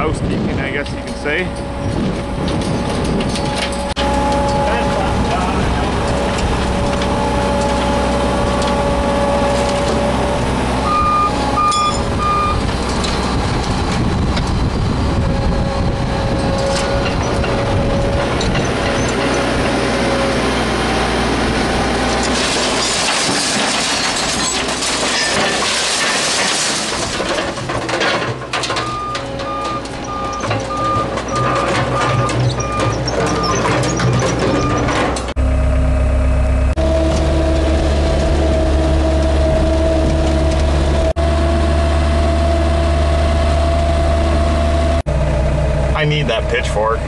housekeeping, I guess you can say. I need that pitchfork.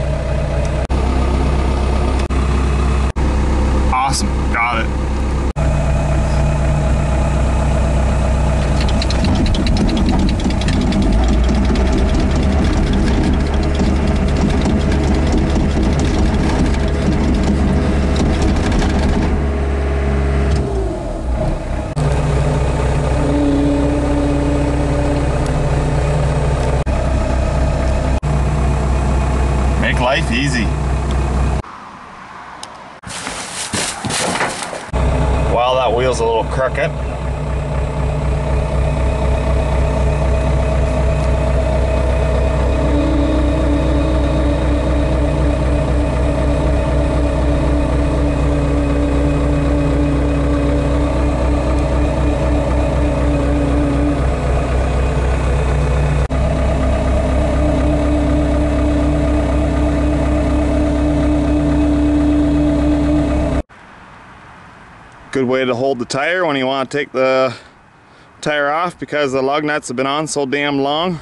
Awesome, got it. Make life easy. Wow, that wheel's a little crooked. Good way to hold the tire when you want to take the tire off because the lug nuts have been on so damn long.